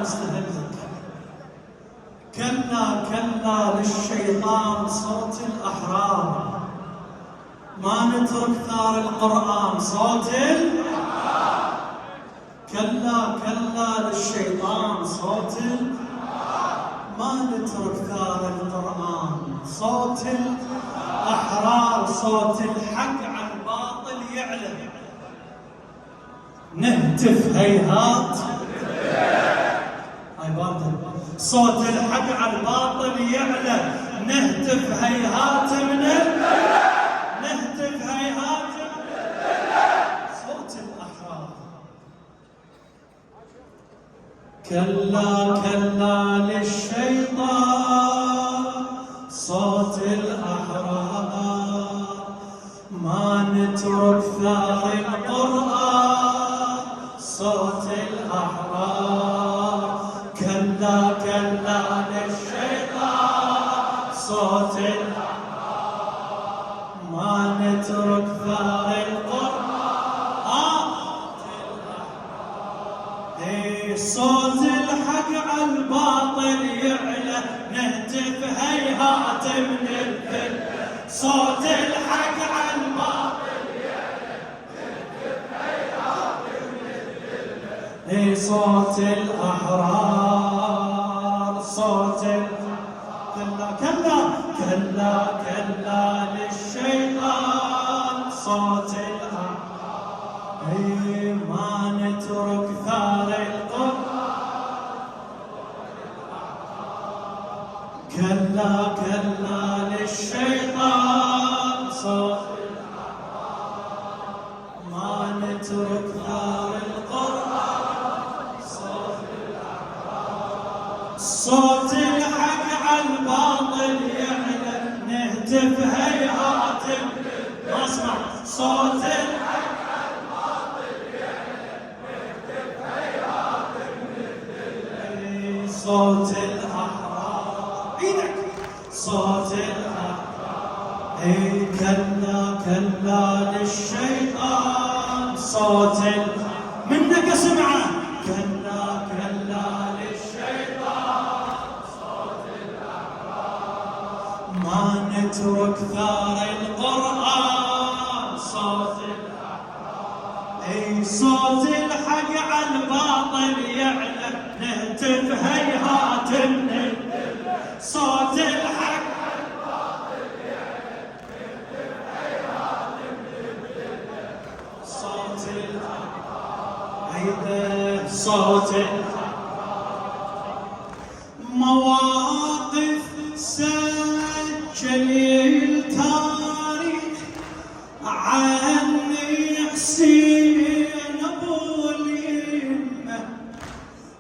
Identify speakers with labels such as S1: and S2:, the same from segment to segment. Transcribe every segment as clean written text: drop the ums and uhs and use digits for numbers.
S1: استهلك. كلا كلا للشيطان صوت الأحرار، ما نترك ثار القرآن صوت الأحرار. كلا كلا للشيطان صوت الأحرار، ما نترك ثار القرآن صوت الأحرار. صوت الحق على الباطل يعلى، نهتف هيهات. هاي باطل. صوت الحق على الباطل يعلى، نهتف هيهات من نهتف هيهات من صوت الأحرار. كلا كلا للشيطان صوت الأحرار، ما نترك ثار القرآن صوت الأحرار. كلا كلا للشيطان صوت الأحرار، ما نترك ثار القرآن صوت الحق على الباطل يعلى، نهتف هيهات من الذل. صوت الحق على الباطل يعلى، نهتف هيهات من الذل. صوت الأحرار صوت كلا كلا كلا كلا للشيطان صوت الأحرار، ما نترك ثار القرآن. كلا كلا للشيطان صوت الأحرار، ما نترك ثار القرآن صوت الأحرار. صوت الحق على الباطل يعلى، نهتف هيهات من ما اسمع. صوت الحق على الباطل يعلى، نهتف هيهات من صوت الأحرار. ايدك صوت الأحرار. كلا كلا للشيطان صوت منك اسمعه. كلا كلا للشيطان صوت الأحرار، ما نترك ثار القرآن صوت الأحرار. صوت الحق على الباطل يعلى، نهتف هيهات من الذل. صوت الحق على الباطل يعلى، نهتف هيهات من الذل. صوت الأحرار. صوت الأحرار. مواقف سجل التاريخ عني حسين ابو اليمه،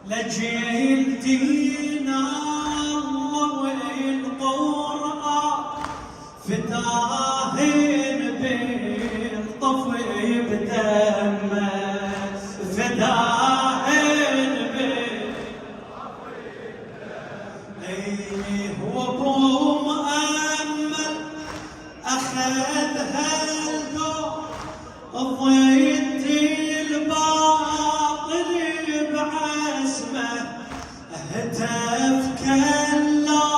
S1: لجيل دين الله والقرآن فداهن بالطفي بدمه. فداهن بالطفي بدمه. هو ابو مؤمل اخذ هالدور ضد الباطل بعزمه. هتف كلا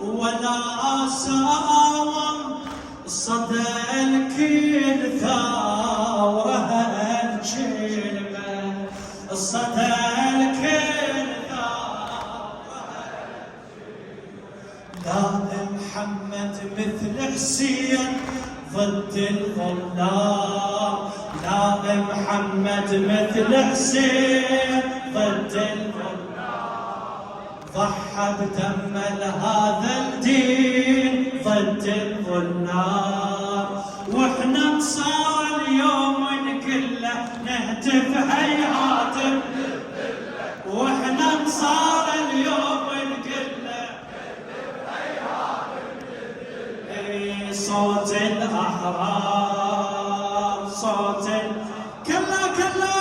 S1: ولا ساوم، صدى الكل ثوره الكلمه. صدى الكل ثوره الكلمه. لا محمد مثل حسين ضد الظلام. لا محمد مثل حسين ضد الظلام. ضحى بدم هذا الدين ضد الظلام. واحنا انصار اليوم كله نهتف هيهات من الذله. واحنا انصار اليوم كله نهتف هيهات من الذله. صوت الأحرار صوت كلا كلا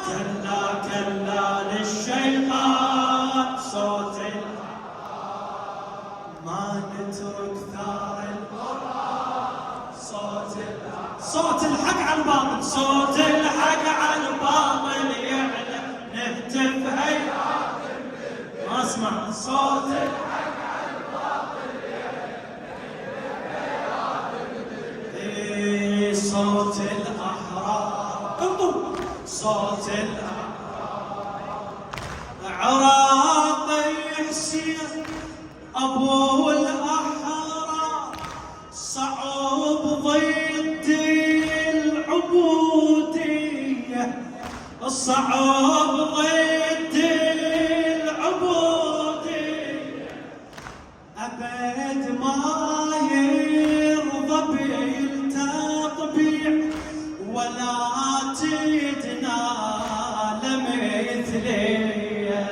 S1: كلا كلا للشيطان صوت الأحرار، ما نترك ثار القرآن صوت الحق على الباطل. صوت الحق على الباطل صوت الأحرار انطر صوت الأحرار عراق حسين أبو الأحرار صعب ضد العبودية صعب ضد العبودية أبد ما يرضى بالتطبيع ولا تدنى لمثلية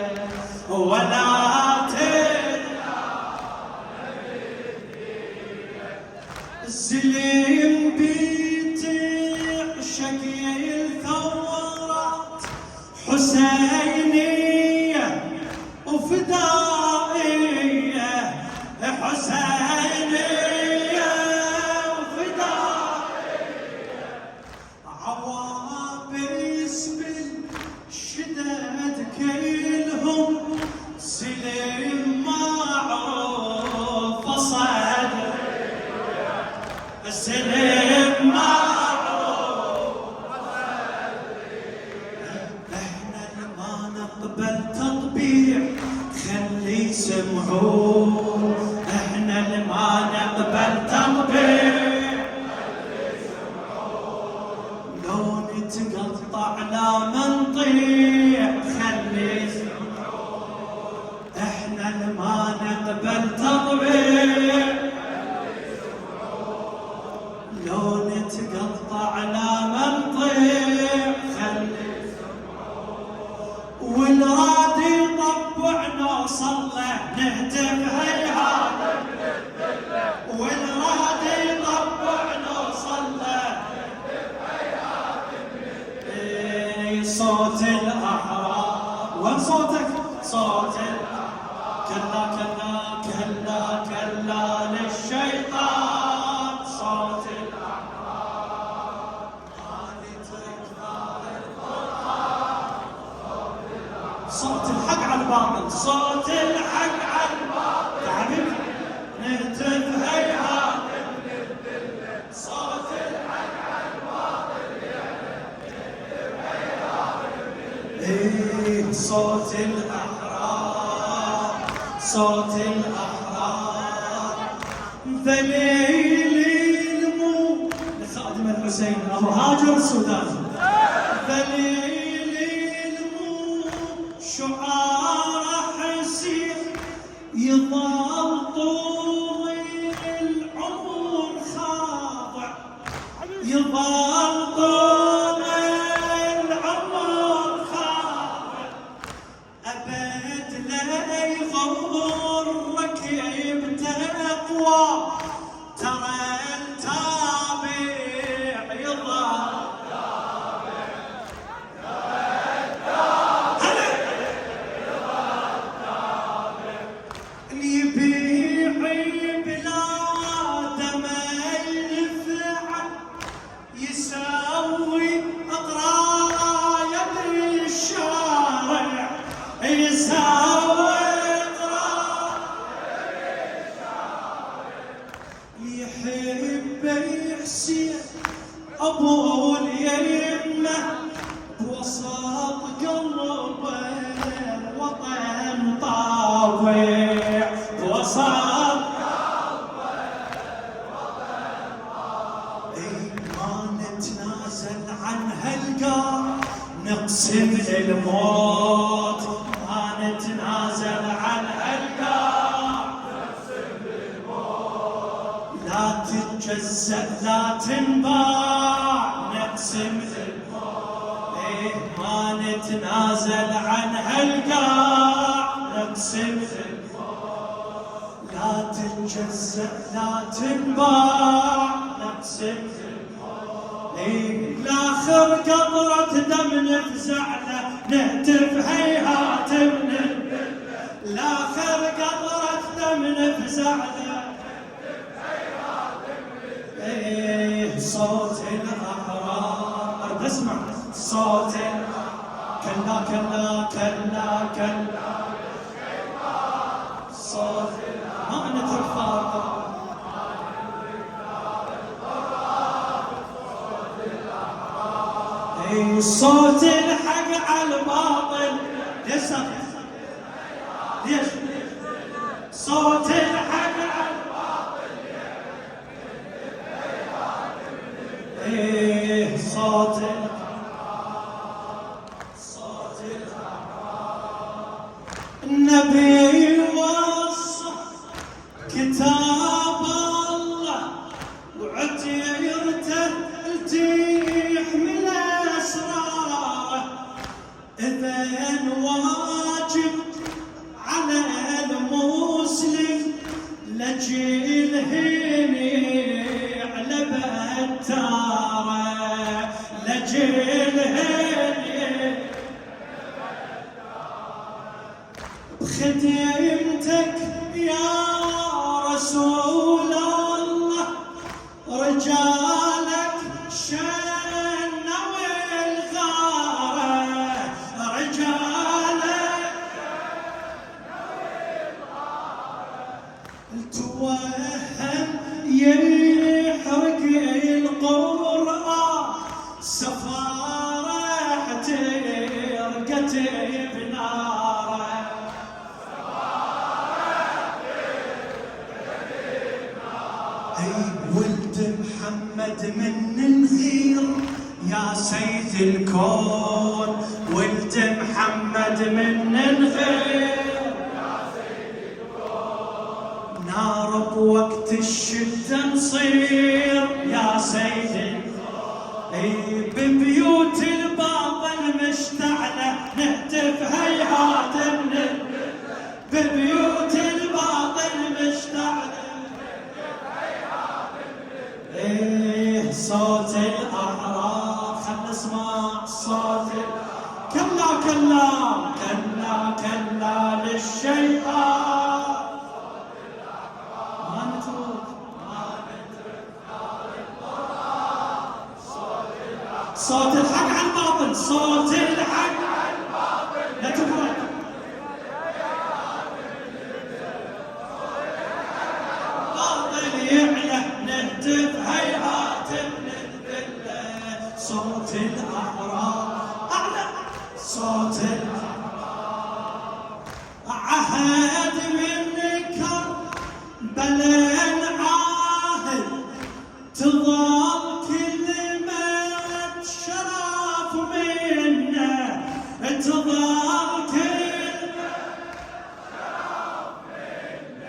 S1: ولا السلم بتعشق الثورات حسينية وفدائية حسينية وفدائية عوابس بالشدد كلهم سلم معروف صدر السلم معروف احنا ما نقبل تطبيع خلي يسمعون احنا ما نقبل تطبيع خلي يسمعون لو نتقطع لا منطيع خلي يسمعون احنا ما نقبل تطبيع لو نتقطع لا منطيع خلي والراد يطبع نوصل له نهتف هيهات والراد يطبع نوصل له نهتف هيهات صوت الأحرار وين صوتك؟ صوت الأحرار كلا كلا كلا كلا للشيطان صوت صوت الحق على الباطل صوت الحق على الباطل تعبت نهتف هيهات صوت الحق على الباطل نهتف هيهات صوت الأحرار صوت الأحرار ذليل الموت لخادم الحسين أبو هاجر السوداني ذليل الموت شعار حسين يظل طول العمر خاضع يظل طول العمر خاضع أبد لا يغرك بتقوى ترى التابع يظل يحب يحسين أبو اليمة بوسط قلبه وطن طاوع بوسط قلبه وطن طاوع ما نتنازل عن هالقار نقسم الموت ما نتنازل عن هالقار لا تتجزأ لا تنباع نقسم الموت ما نتنازل عن هالقاع نقسم الموت لا تتجزأ لا تنباع نقسم الموت لاخر قطرة دم نفزع له نهتف هيهات من لاخر قطرة دم نفزع له صوت الأحرار بسمع صوت كلا كلا كلا كلا صوت ما نترك فارقة صوت الحق على الباطل. ليش ليش صوت الحق على الباطل؟ ايه صوت النبي وصى كتاب الله وعتيرته تحمل اسراره. اذن واجب على المسلم لجيل هيني على بتاره، لجيل هيني بخدمتك يا رسول الله. رجالك شنوا الغارة، رجالك التوهم يحرق القرآن. سفارة ترقت بناره، ولد محمد من الغير يا سيد الكون. ولد محمد من الغير يا سيد الكون. نار بوقت الشدة نصير يا سيد الكون. ببيوت الباطل مشتعلة نهتف هيهات من ببيوت الباطل مشتعلة. ايه صوت الاحرار خل نسمع صوت. كلا كلا كلا كلا للشيطان ما نترك صوت الحق على الباطل. صوت الحق على الباطل لا تفرق. باطل يعلى نهتف هيهات من الذلة. صوت الأحرار أعلى صوت الأحرار. عهد من كربلاء عاهد تظل كلمة شرف منه. تظل كلمة شرف منه.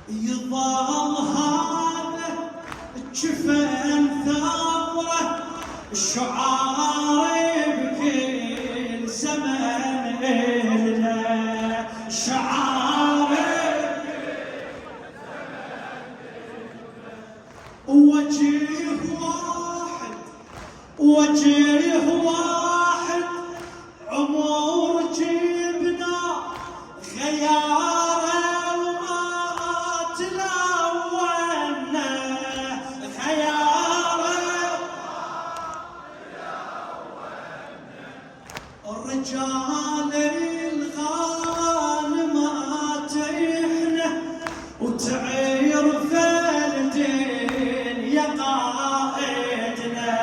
S1: يظل هذا جفن ثوره الشعار بكل زمن إلنا. شعار وجيه واحد، وجيه واحد عمر جبنا خياره وما تلونا. خياره الرجال الغانمات احنا وتعرف الدين يا قائدنا.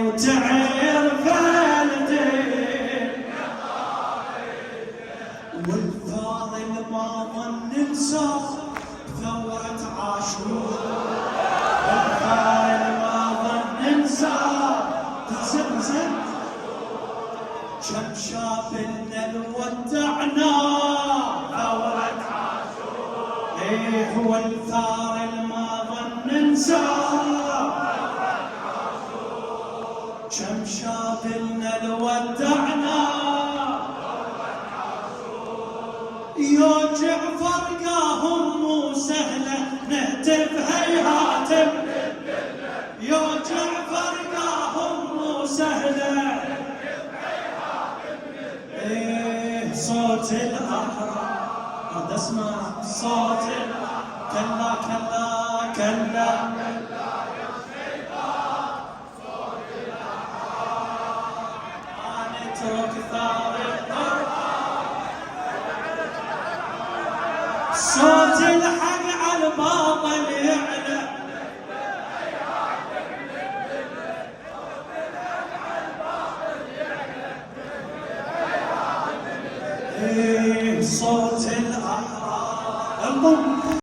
S1: وتعرف الدين يا قائدنا. والفاضل ما ظن ننسى ثورة عاشور. والفاضل ما ظن ننسى زين كم شاب لنا ودعنا ثورة عاشور. ايه هو الثار ما ظن ننسى ثورة عاشور. كم شاب لنا ودعنا ثورة عاشور. يا جعفر قاهم مو سهلة نهتف هيهات من الذلة. يا جعفر قاهم مو سهلة. ايه صوت الاحرار هذا اسمع صوت. كلا كلا كلا كلا يا شيطان. صوت الاحرار ما نترك ثار القرآن. صوت الحق على الباطل صوت الأحرار انضم